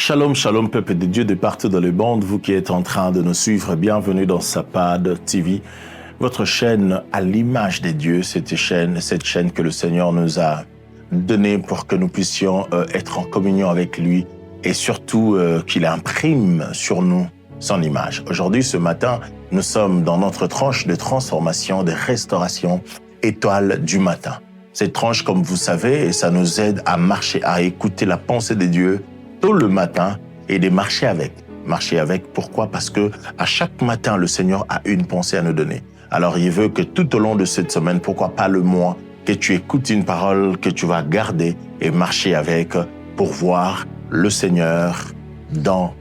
Shalom, shalom, peuple de Dieu de partout dans le monde, vous qui êtes en train de nous suivre, bienvenue dans Sapad TV, votre chaîne à l'image des dieux, cette chaîne que le Seigneur nous a donnée pour que nous puissions être en communion avec lui et surtout qu'il imprime sur nous son image. Aujourd'hui, ce matin, nous sommes dans notre tranche de transformation, de restauration, étoile du matin. Cette tranche, comme vous savez, ça nous aide à marcher, à écouter la pensée de Dieu tôt le matin et de marcher avec. Marcher avec, pourquoi? Parce que à chaque matin, le Seigneur a une pensée à nous donner. Alors, il veut que tout au long de cette semaine, pourquoi pas le mois, que tu écoutes une parole que tu vas garder et marcher avec pour voir le Seigneur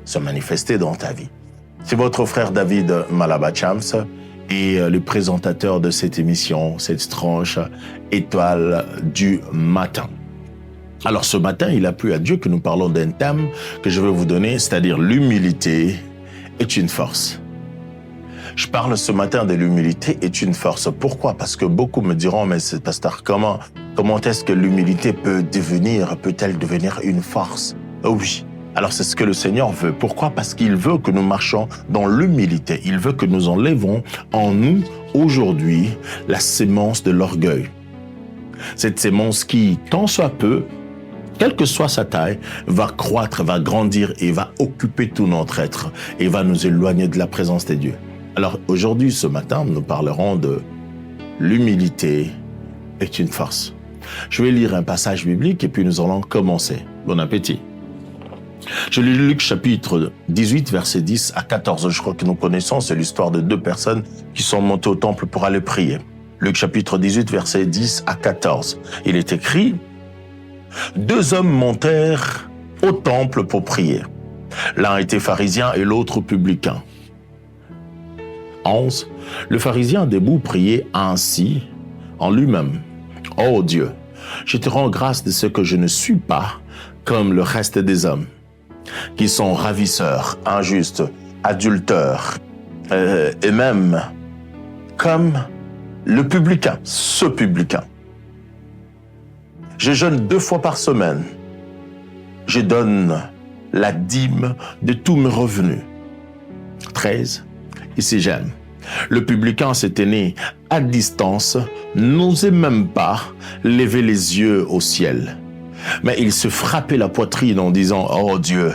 se manifester dans ta vie. C'est votre frère David Malaba-Chams et le présentateur de cette émission, cette tranche étoile du matin. Alors ce matin, il a plu à Dieu que nous parlons d'un thème que je vais vous donner, c'est-à-dire l'humilité est une force. Je parle ce matin de l'humilité est une force. Pourquoi? Parce que beaucoup me diront, mais pasteur, comment est-ce que l'humilité peut-elle devenir une force? Oui. Alors c'est ce que le Seigneur veut. Pourquoi? Parce qu'il veut que nous marchions dans l'humilité. Il veut que nous enlevons en nous aujourd'hui la sémence de l'orgueil. Cette sémence qui, tant soit peu, quelle que soit sa taille, va croître, va grandir et va occuper tout notre être et va nous éloigner de la présence de Dieu. Alors aujourd'hui, ce matin, nous parlerons de l'humilité est une force. Je vais lire un passage biblique et puis nous allons commencer. Bon appétit. Je lis Luc chapitre 18, verset 10 à 14. Je crois que nous connaissons, c'est l'histoire de deux personnes qui sont montées au temple pour aller prier. Luc chapitre 18, verset 10 à 14. Il est écrit, « Deux hommes montèrent au temple pour prier. L'un était pharisien et l'autre publicain. » 11. Le pharisien debout priait ainsi en lui-même. « Ô Dieu, je te rends grâce de ce que je ne suis pas comme le reste des hommes, qui sont ravisseurs, injustes, adulteurs, et même comme le publicain, ce publicain. Je jeûne 2 fois par semaine. Je donne la dîme de tous mes revenus. 13. Ici j'aime. Le publicain s'est tenu à distance, n'osait même pas lever les yeux au ciel. Mais il se frappait la poitrine en disant « Oh Dieu,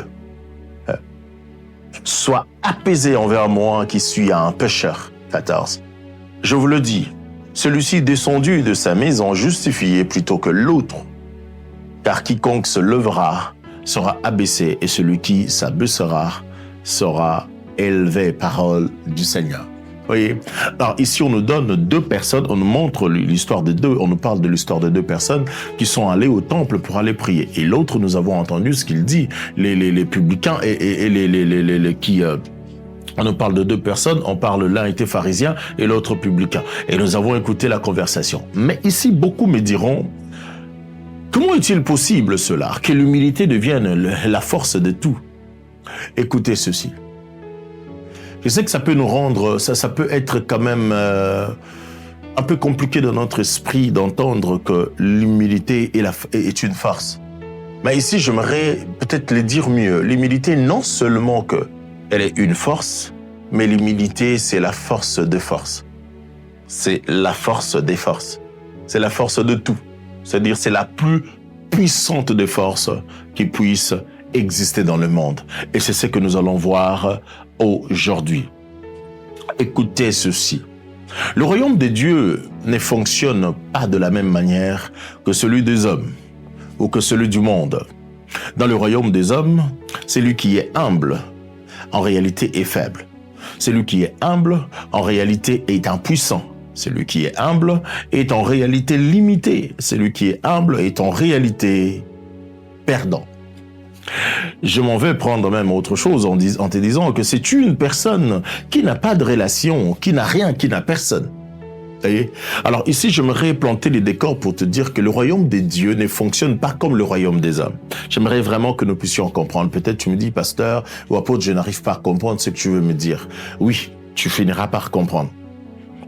sois apaisé envers moi qui suis un pécheur. » 14. Je vous le dis, celui-ci descendu de sa maison justifié plutôt que l'autre. Car quiconque se levera sera abaissé et celui qui s'abaissera sera élevé. Parole du Seigneur. Voyez. Alors ici, on nous donne deux personnes, on nous montre l'histoire de deux, on nous parle de l'histoire de deux personnes qui sont allées au temple pour aller prier. Et l'autre, nous avons entendu ce qu'il dit, les publicains on nous parle de deux personnes, on parle l'un était pharisien et l'autre publicain. Et nous avons écouté la conversation. Mais ici, beaucoup me diront, comment est-il possible cela, que l'humilité devienne la force de tout? Écoutez ceci. Je sais que ça peut nous rendre, ça peut être quand même un peu compliqué dans notre esprit d'entendre que l'humilité est une force. Mais ici, j'aimerais peut-être le dire mieux. L'humilité, non seulement qu'elle est une force, mais l'humilité, c'est la force des forces. C'est la force des forces. C'est la force de tout. C'est-à-dire, c'est la plus puissante des forces qui puisse exister dans le monde. Et c'est ce que nous allons voir aujourd'hui. Écoutez ceci. Le royaume de Dieu ne fonctionne pas de la même manière que celui des hommes ou que celui du monde. Dans le royaume des hommes, celui qui est humble, en réalité est faible. Celui qui est humble, en réalité est impuissant. Celui qui est humble est en réalité limité. Celui qui est humble est en réalité perdant. Je m'en vais prendre même autre chose en te disant que c'est une personne qui n'a pas de relation, qui n'a rien, qui n'a personne. Voyez? Alors ici, j'aimerais planter les décors pour te dire que le royaume des dieux ne fonctionne pas comme le royaume des hommes. J'aimerais vraiment que nous puissions comprendre. Peut-être tu me dis, pasteur ou apôtre, je n'arrive pas à comprendre ce que tu veux me dire. Oui, tu finiras par comprendre.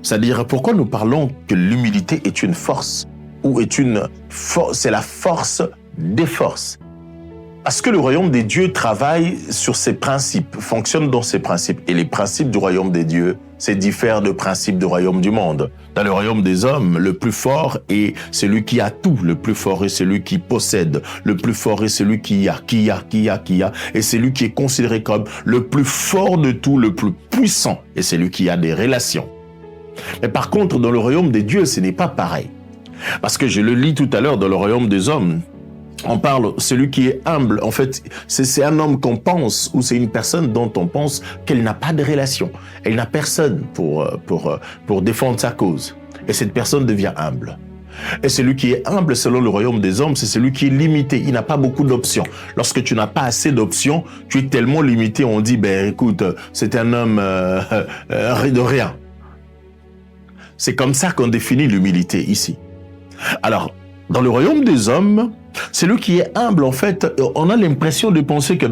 C'est-à-dire, pourquoi nous parlons que l'humilité est une force ou c'est la force des forces? Parce que le royaume des dieux travaille sur ses principes, fonctionne dans ses principes. Et les principes du royaume des dieux, c'est diffère des principes du royaume du monde. Dans le royaume des hommes, le plus fort est celui qui a tout. Le plus fort est celui qui possède. Le plus fort est celui qui a. Et celui qui est considéré comme le plus fort de tout, le plus puissant. Et celui qui a des relations. Mais par contre, dans le royaume des dieux, ce n'est pas pareil. Parce que je le lis tout à l'heure dans le royaume des hommes, on parle, celui qui est humble, en fait, c'est un homme qu'on pense, ou c'est une personne dont on pense qu'elle n'a pas de relation. Elle n'a personne pour défendre sa cause. Et cette personne devient humble. Et celui qui est humble, selon le royaume des hommes, c'est celui qui est limité. Il n'a pas beaucoup d'options. Lorsque tu n'as pas assez d'options, tu es tellement limité, on dit, ben écoute, c'est un homme de rien. C'est comme ça qu'on définit l'humilité ici. Alors, dans le royaume des hommes, celui qui est humble, en fait, on a l'impression de penser que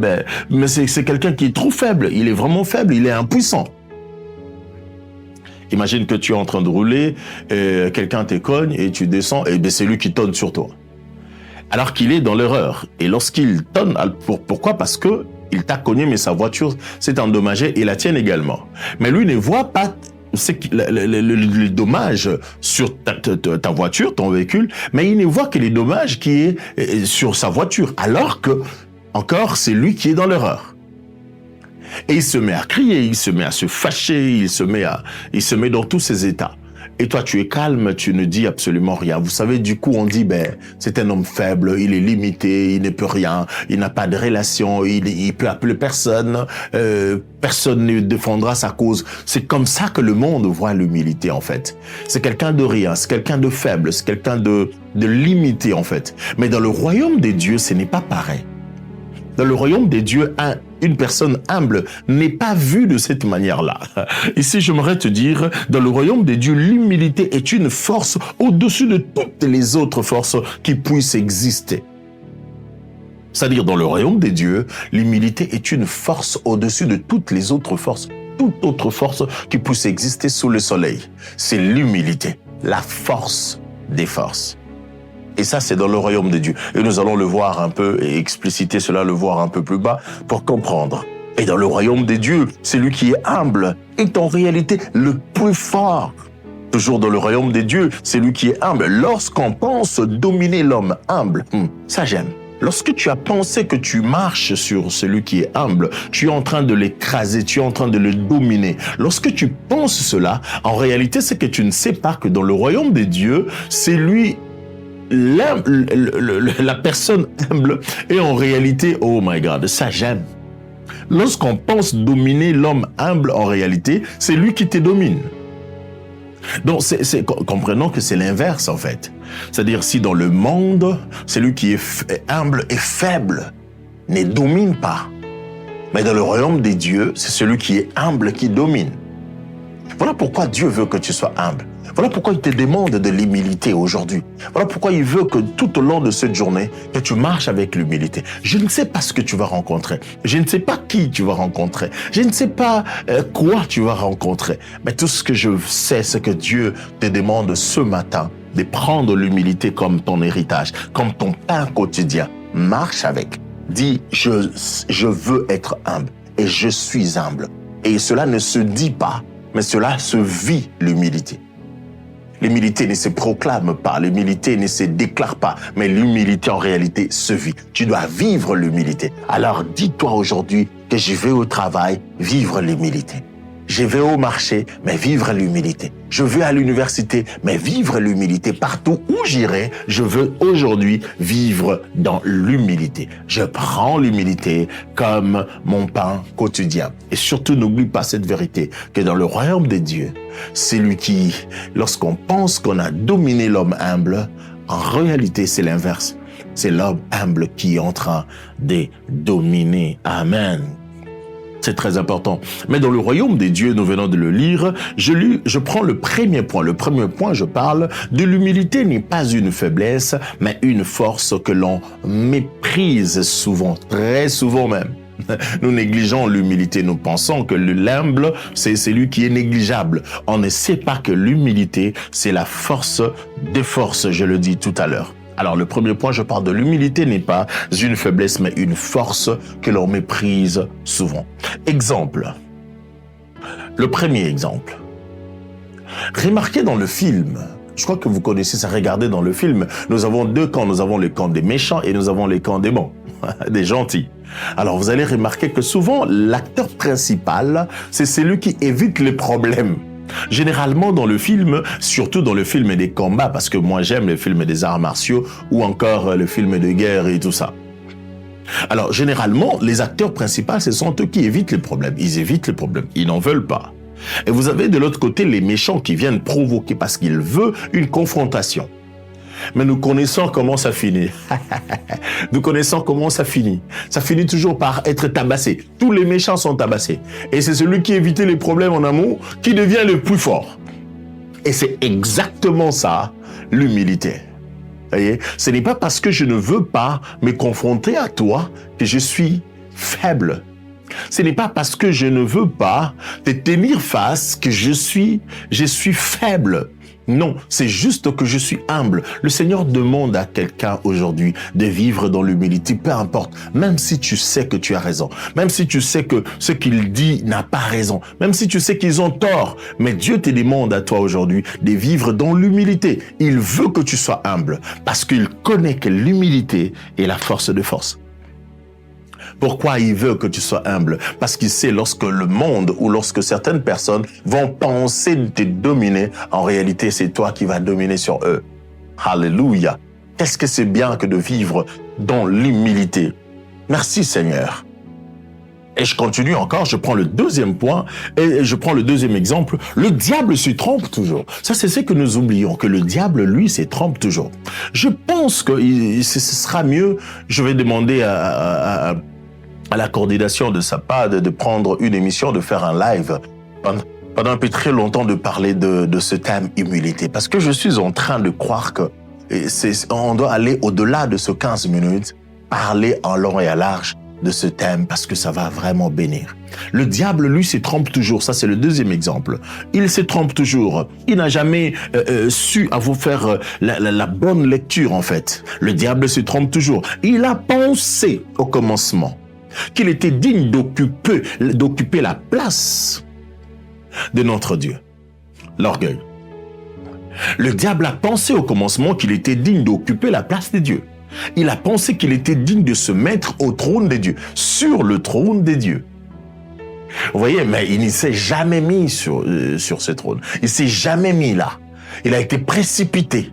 mais c'est quelqu'un qui est trop faible. Il est vraiment faible, il est impuissant. Imagine que tu es en train de rouler, quelqu'un te cogne et tu descends, et c'est lui qui tonne sur toi. Alors qu'il est dans l'erreur. Et lorsqu'il tonne, pourquoi? Parce que il t'a cogné, mais sa voiture s'est endommagée et la tienne également. Mais lui ne voit pas le dommage sur ta voiture, ton véhicule, mais il ne voit que les dommages qui est sur sa voiture, alors que, encore, c'est lui qui est dans l'erreur. Et il se met à crier, il se met à se fâcher, il se met dans tous ses états. Et toi, tu es calme, tu ne dis absolument rien. Vous savez, du coup, on dit, c'est un homme faible, il est limité, il ne peut rien, il n'a pas de relation, il peut appeler personne, personne ne défendra sa cause. C'est comme ça que le monde voit l'humilité, en fait. C'est quelqu'un de rien, c'est quelqu'un de faible, c'est quelqu'un de limité, en fait. Mais dans le royaume des dieux, ce n'est pas pareil. Dans le royaume des dieux, une personne humble n'est pas vue de cette manière-là. Ici, j'aimerais te dire, dans le royaume des dieux, l'humilité est une force au-dessus de toutes les autres forces qui puissent exister. C'est-à-dire, dans le royaume des dieux, l'humilité est une force au-dessus de toutes les autres forces, toute autre force qui puisse exister sous le soleil. C'est l'humilité, la force des forces. Et ça, c'est dans le royaume de Dieu. Et nous allons le voir un peu et expliciter cela, le voir un peu plus bas pour comprendre. Et dans le royaume des dieux, celui qui est humble est en réalité le plus fort. Toujours dans le royaume des dieux, celui qui est humble. Lorsqu'on pense dominer l'homme humble, ça j'aime. Lorsque tu as pensé que tu marches sur celui qui est humble, tu es en train de l'écraser, tu es en train de le dominer. Lorsque tu penses cela, en réalité, c'est que tu ne sais pas que dans le royaume des dieux, c'est lui la personne humble est en réalité, oh my God, ça j'aime. Lorsqu'on pense dominer l'homme humble, en réalité, c'est lui qui te domine. Donc, comprenons que c'est l'inverse, en fait. C'est-à-dire, si dans le monde, celui qui est humble et faible ne domine pas. Mais dans le royaume des dieux, c'est celui qui est humble qui domine. Voilà pourquoi Dieu veut que tu sois humble. Voilà pourquoi il te demande de l'humilité aujourd'hui. Voilà pourquoi il veut que tout au long de cette journée, que tu marches avec l'humilité. Je ne sais pas ce que tu vas rencontrer. Je ne sais pas qui tu vas rencontrer. Je ne sais pas quoi tu vas rencontrer. Mais tout ce que je sais, c'est que Dieu te demande ce matin de prendre l'humilité comme ton héritage, comme ton pain quotidien. Marche avec. Dis, je veux être humble et je suis humble. Et cela ne se dit pas, mais cela se vit, l'humilité. L'humilité ne se proclame pas, l'humilité ne se déclare pas, mais l'humilité en réalité se vit. Tu dois vivre l'humilité. Alors dis-toi aujourd'hui que je vais au travail vivre l'humilité. Je vais au marché, mais vivre l'humilité. Je vais à l'université, mais vivre l'humilité. Partout où j'irai, je veux aujourd'hui vivre dans l'humilité. Je prends l'humilité comme mon pain quotidien. Et surtout, n'oublie pas cette vérité, que dans le royaume des dieux, c'est lui qui, lorsqu'on pense qu'on a dominé l'homme humble, en réalité, c'est l'inverse. C'est l'homme humble qui est en train de dominer. Amen. C'est très important. Mais dans le royaume des dieux, nous venons de le lire, je prends le premier point. Le premier point, je parle de l'humilité n'est pas une faiblesse, mais une force que l'on méprise souvent, très souvent même. Nous négligeons l'humilité. Nous pensons que l'humble, c'est celui qui est négligeable. On ne sait pas que l'humilité, c'est la force des forces, je le dis tout à l'heure. Alors, le premier point, je parle de l'humilité n'est pas une faiblesse, mais une force que l'on méprise souvent. Exemple. Le premier exemple. Remarquez dans le film, je crois que vous connaissez ça, regardez dans le film, nous avons deux camps. Nous avons le camp des méchants et nous avons les camps des bons, des gentils. Alors, vous allez remarquer que souvent, l'acteur principal, c'est celui qui évite les problèmes. Généralement dans le film, surtout dans le film des combats, parce que moi j'aime le film des arts martiaux ou encore le film de guerre et tout ça. Alors généralement, les acteurs principaux, ce sont eux qui évitent les problèmes. Ils évitent les problèmes, ils n'en veulent pas. Et vous avez de l'autre côté les méchants qui viennent provoquer parce qu'ils veulent une confrontation. Mais nous connaissons comment ça finit. Nous connaissons comment ça finit. Ça finit toujours par être tabassé. Tous les méchants sont tabassés. Et c'est celui qui évite les problèmes en amour qui devient le plus fort. Et c'est exactement ça, l'humilité. Voyez, ce n'est pas parce que je ne veux pas me confronter à toi que je suis faible. Ce n'est pas parce que je ne veux pas te tenir face que je suis faible. Non, c'est juste que je suis humble. Le Seigneur demande à quelqu'un aujourd'hui de vivre dans l'humilité, peu importe, même si tu sais que tu as raison, même si tu sais que ce qu'il dit n'a pas raison, même si tu sais qu'ils ont tort, mais Dieu te demande à toi aujourd'hui de vivre dans l'humilité. Il veut que tu sois humble parce qu'il connaît que l'humilité est la force de force. Pourquoi il veut que tu sois humble? Parce qu'il sait lorsque le monde ou lorsque certaines personnes vont penser te dominer, en réalité, c'est toi qui vas dominer sur eux. Alléluia. Qu'est-ce que c'est bien que de vivre dans l'humilité. Merci Seigneur. Et je continue encore, je prends le deuxième point et je prends le deuxième exemple. Le diable se trompe toujours. Ça, c'est ce que nous oublions, que le diable, lui, se trompe toujours. Je pense que ce sera mieux, je vais demander à la coordination de SAPAD de prendre une émission, de faire un live pendant un peu très longtemps de parler de ce thème humilité. Parce que je suis en train de croire que on doit aller au-delà de ce 15 minutes, parler en long et à large de ce thème parce que ça va vraiment bénir. Le diable, lui, se trompe toujours. Ça, c'est le deuxième exemple. Il se trompe toujours. Il n'a jamais su à vous faire la bonne lecture, en fait. Le diable se trompe toujours. Il a pensé au commencement qu'il était digne d'occuper la place de notre Dieu. L'orgueil. Le diable a pensé au commencement qu'il était digne d'occuper la place de Dieu. Il a pensé qu'il était digne de se mettre au trône de Dieu, sur le trône de Dieu. Vous voyez, mais il ne s'est jamais mis sur ce trône. Il ne s'est jamais mis là. Il a été précipité.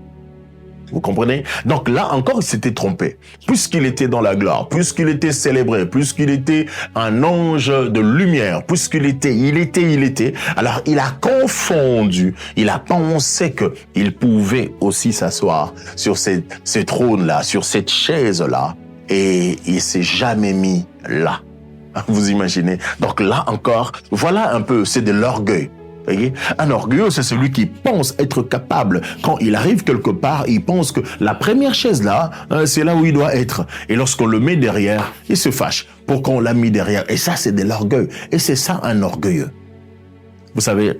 Vous comprenez? Donc là encore, il s'était trompé. Puisqu'il était dans la gloire, puisqu'il était célébré, puisqu'il était un ange de lumière, puisqu'il était, alors il a confondu, il a pensé qu'il pouvait aussi s'asseoir sur ce trône-là, sur cette chaise-là, et il s'est jamais mis là. Vous imaginez? Donc là encore, voilà un peu, c'est de l'orgueil. Voyez? Un orgueilleux, c'est celui qui pense être capable. Quand il arrive quelque part, il pense que la première chaise là, c'est là où il doit être. Et lorsqu'on le met derrière, il se fâche. Pourquoi on l'a mis derrière? Et ça, c'est de l'orgueil. Et c'est ça, un orgueilleux. Vous savez,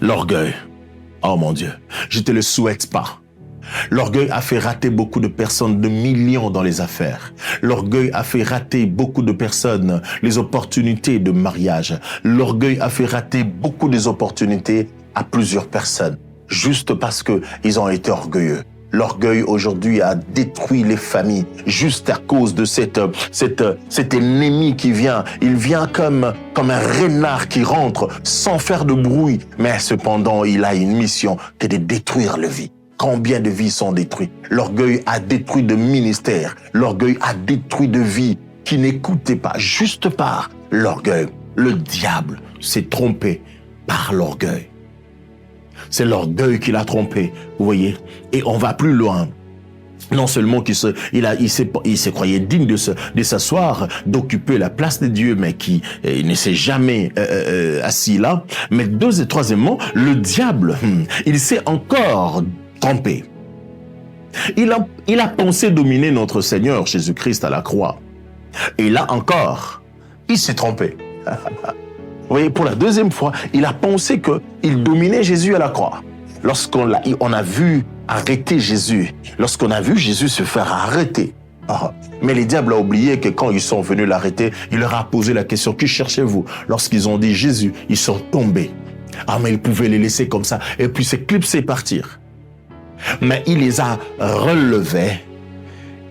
l'orgueil, oh mon Dieu, je te le souhaite pas. L'orgueil a fait rater beaucoup de personnes, de millions dans les affaires. L'orgueil a fait rater beaucoup de personnes les opportunités de mariage. L'orgueil a fait rater beaucoup des opportunités à plusieurs personnes, juste parce que ils ont été orgueilleux. L'orgueil aujourd'hui a détruit les familles juste à cause de cet ennemi qui vient. Il vient comme un renard qui rentre sans faire de bruit, mais cependant il a une mission qui est de détruire les vies. Combien de vies sont détruites? L'orgueil a détruit de ministères. L'orgueil a détruit de vies qui n'écoutaient pas, juste par l'orgueil. Le diable s'est trompé par l'orgueil. C'est l'orgueil qui l'a trompé, vous voyez. Et on va plus loin. Non seulement il se croyait digne de s'asseoir, d'occuper la place de Dieu, mais qui ne s'est jamais assis là. Mais troisièmement, le diable, il s'est encore trompé. Il a pensé dominer notre Seigneur Jésus-Christ à la croix. Et là encore, il s'est trompé. Vous voyez, pour la deuxième fois, il a pensé qu'il dominait Jésus à la croix. on a vu arrêter Jésus, lorsqu'on a vu Jésus se faire arrêter, mais les diables ont oublié que quand ils sont venus l'arrêter, il leur a posé la question, qui cherchez-vous? Lorsqu'ils ont dit Jésus, ils sont tombés. Mais ils pouvaient les laisser comme ça et puis s'éclipser et partir. Mais il les a relevés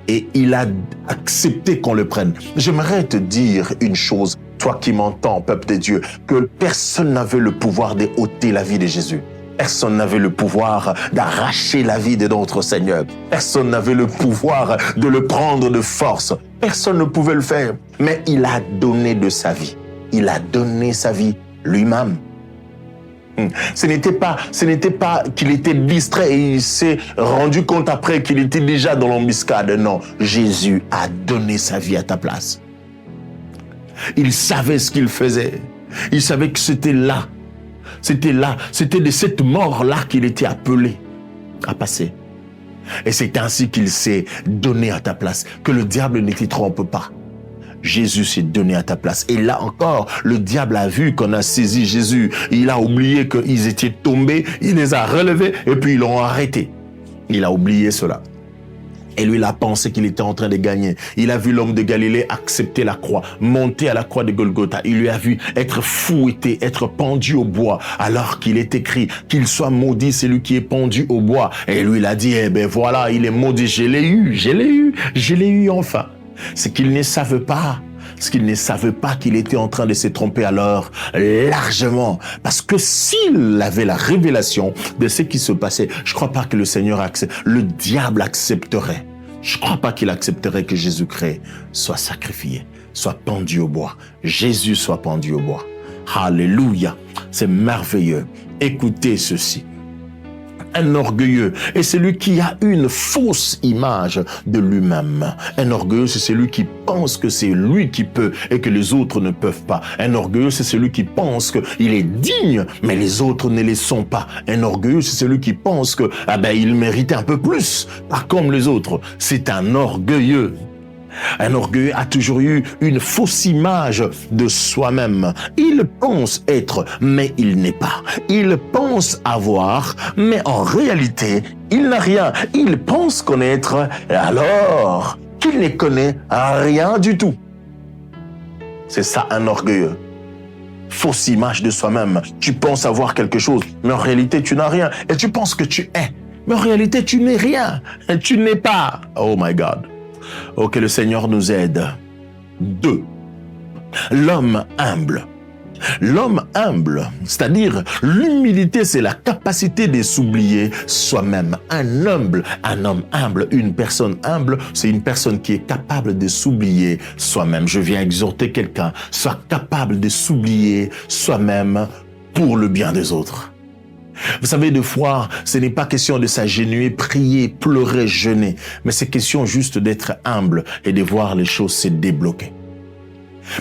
et il a accepté qu'on le prenne. J'aimerais te dire une chose, toi qui m'entends, peuple de Dieu, que personne n'avait le pouvoir d'ôter la vie de Jésus. Personne n'avait le pouvoir d'arracher la vie de notre Seigneur. Personne n'avait le pouvoir de le prendre de force. Personne ne pouvait le faire. Mais il a donné de sa vie. Il a donné sa vie lui-même. Ce n'était pas qu'il était distrait et il s'est rendu compte après qu'il était déjà dans l'embuscade. Non, Jésus a donné sa vie à ta place. Il savait ce qu'il faisait. Il savait que c'était là. C'était de cette mort-là qu'il était appelé à passer. Et c'est ainsi qu'il s'est donné à ta place, que le diable ne t'y trompe pas. Jésus s'est donné à ta place. Et là encore, le diable a vu qu'on a saisi Jésus. Il a oublié qu'ils étaient tombés, il les a relevés et puis ils l'ont arrêté. Il a oublié cela. Et lui, il a pensé qu'il était en train de gagner. Il a vu l'homme de Galilée accepter la croix, monter à la croix de Golgotha. Il lui a vu être fouetté, être pendu au bois, alors qu'il est écrit qu'il soit maudit celui qui est pendu au bois. Et lui, il a dit, voilà, il est maudit, je l'ai eu enfin. C'est qu'ils ne savent pas. Ce qu'ils ne savaient pas qu'il était en train de se tromper alors largement. Parce que s'il avait la révélation de ce qui se passait, je ne crois pas que le diable accepterait. Je ne crois pas qu'il accepterait que Jésus-Christ soit sacrifié, soit pendu au bois. Jésus soit pendu au bois. Alléluia. C'est merveilleux. Écoutez ceci. Un orgueilleux est celui qui a une fausse image de lui-même. Un orgueilleux, c'est celui qui pense que c'est lui qui peut et que les autres ne peuvent pas. Un orgueilleux, c'est celui qui pense qu'il est digne, mais les autres ne le sont pas. Un orgueilleux, c'est celui qui pense que il mérite un peu plus, pas comme les autres. C'est un orgueilleux. Un orgueilleux a toujours eu une fausse image de soi-même. Il pense être, mais il n'est pas. Il pense avoir, mais en réalité, il n'a rien. Il pense connaître, alors qu'il ne connaît rien du tout. C'est ça un orgueilleux. Fausse image de soi-même. Tu penses avoir quelque chose, mais en réalité, tu n'as rien. Et tu penses que tu es, mais en réalité, tu n'es rien. Et tu n'es pas. Oh my God. Oh, que le Seigneur nous aide. 2. L'homme humble. L'homme humble, c'est-à-dire l'humilité, c'est la capacité de s'oublier soi-même. Un homme humble, une personne humble, c'est une personne qui est capable de s'oublier soi-même. Je viens exhorter quelqu'un, soit capable de s'oublier soi-même pour le bien des autres. Vous savez, des fois, ce n'est pas question de s'agenouiller, prier, pleurer, jeûner, mais c'est question juste d'être humble et de voir les choses se débloquer.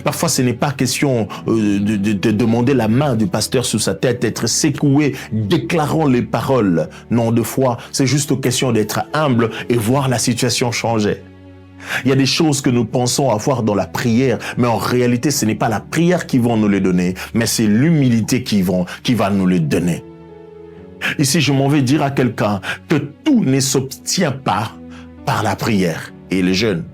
Parfois, ce n'est pas question de demander la main du pasteur sous sa tête, d'être secoué, déclarant les paroles. Non, de foi, c'est juste question d'être humble et voir la situation changer. Il y a des choses que nous pensons avoir dans la prière, mais en réalité, ce n'est pas la prière qui va nous les donner, mais c'est l'humilité qui va nous les donner. Ici, je m'en vais dire à quelqu'un que tout ne s'obtient pas par la prière et le jeûne.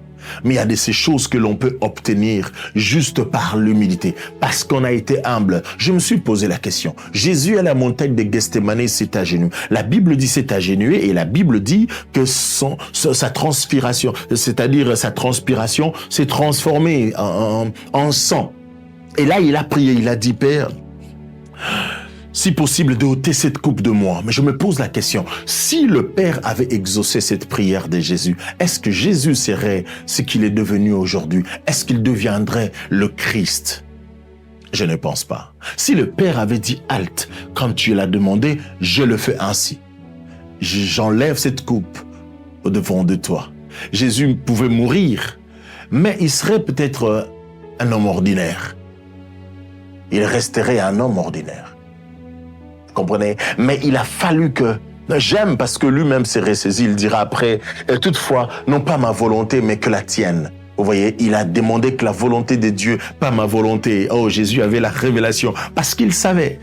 Mais il y a de ces choses que l'on peut obtenir juste par l'humilité, parce qu'on a été humble. Je me suis posé la question. Jésus à la montagne de Gethsémani s'est agenouillé. La Bible dit s'est agenouillé et la Bible dit que sa transpiration, c'est-à-dire sa transpiration s'est transformée en sang. Et là, il a prié, il a dit, Père, si possible, d'ôter cette coupe de moi. Mais je me pose la question, si le Père avait exaucé cette prière de Jésus, est-ce que Jésus serait ce qu'il est devenu aujourd'hui? Est-ce qu'il deviendrait le Christ? Je ne pense pas. Si le Père avait dit halte, comme tu l'as demandé, je le fais ainsi. J'enlève cette coupe au-devant de toi. Jésus pouvait mourir, mais il serait peut-être un homme ordinaire. Il resterait un homme ordinaire. Comprenez? Mais il a fallu que j'aime parce que lui-même s'est ressaisi. Il dira après, toutefois, non pas ma volonté, mais que la tienne. Vous voyez, il a demandé que la volonté de Dieu, pas ma volonté. Oh, Jésus avait la révélation parce qu'il savait.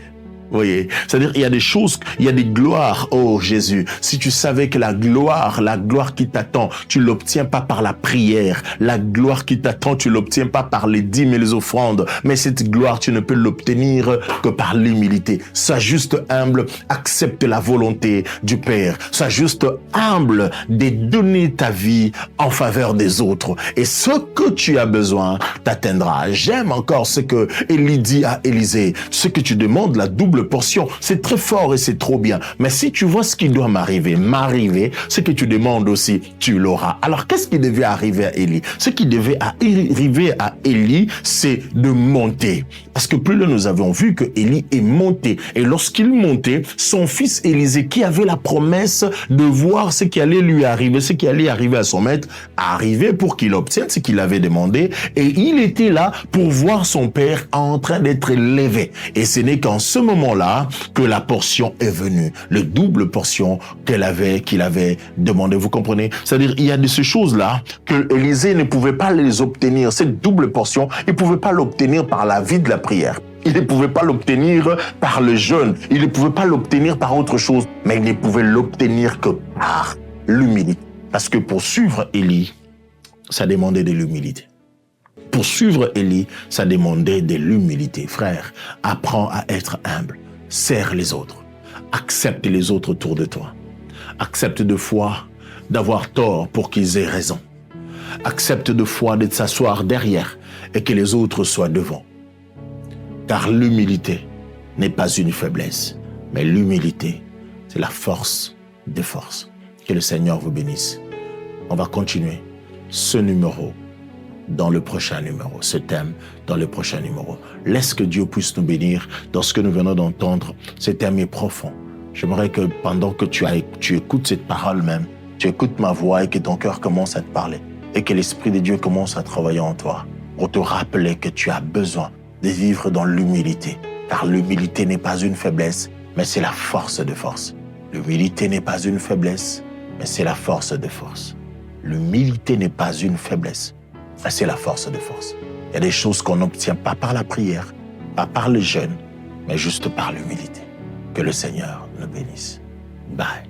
Vous voyez, c'est-à-dire il y a des choses, il y a des gloires, oh Jésus. Si tu savais que la gloire qui t'attend, tu l'obtiens pas par la prière. La gloire qui t'attend, tu l'obtiens pas par les dîmes et les offrandes. Mais cette gloire, tu ne peux l'obtenir que par l'humilité. Sois juste humble, accepte la volonté du Père. Sois juste humble de donner ta vie en faveur des autres. Et ce que tu as besoin t'atteindra. J'aime encore ce que Élie dit à Élisée. Ce que tu demandes, la double portion, c'est très fort et c'est trop bien. Mais si tu vois ce qui doit m'arriver, ce que tu demandes aussi, tu l'auras. Alors, qu'est-ce qui devait arriver à Élie? Ce qui devait arriver à Élie, c'est de monter. Parce que plus là, nous avons vu que Élie est monté. Et lorsqu'il montait, son fils Élisée, qui avait la promesse de voir ce qui allait lui arriver, ce qui allait arriver à son maître, arrivait pour qu'il obtienne ce qu'il avait demandé. Et il était là pour voir son père en train d'être élevé. Et ce n'est qu'en ce moment-là que la portion est venue, le double portion qu'il avait demandé. Vous comprenez? C'est-à-dire, il y a de ces choses-là que Élisée ne pouvait pas les obtenir. Cette double portion, il ne pouvait pas l'obtenir par la vie de la prière. Il ne pouvait pas l'obtenir par le jeûne. Il ne pouvait pas l'obtenir par autre chose. Mais il ne pouvait l'obtenir que par l'humilité. Parce que pour suivre Élie, ça demandait de l'humilité. Pour suivre Élie, ça demandait de l'humilité. Frère, apprends à être humble. Serre les autres. Accepte les autres autour de toi. Accepte de fois d'avoir tort pour qu'ils aient raison. Accepte de fois de s'asseoir derrière et que les autres soient devant. Car l'humilité n'est pas une faiblesse, mais l'humilité, c'est la force des forces. Que le Seigneur vous bénisse. On va continuer ce numéro dans le prochain numéro, ce thème dans le prochain numéro. Laisse que Dieu puisse nous bénir dans ce que nous venons d'entendre. Ce thème est profond. J'aimerais que pendant que tu écoutes cette parole même, tu écoutes ma voix et que ton cœur commence à te parler et que l'Esprit de Dieu commence à travailler en toi pour te rappeler que tu as besoin de vivre dans l'humilité. Car l'humilité n'est pas une faiblesse, mais c'est la force de force. L'humilité n'est pas une faiblesse, mais c'est la force de force. L'humilité n'est pas une faiblesse, c'est la force de force. Il y a des choses qu'on n'obtient pas par la prière, pas par le jeûne, mais juste par l'humilité. Que le Seigneur nous bénisse. Bye.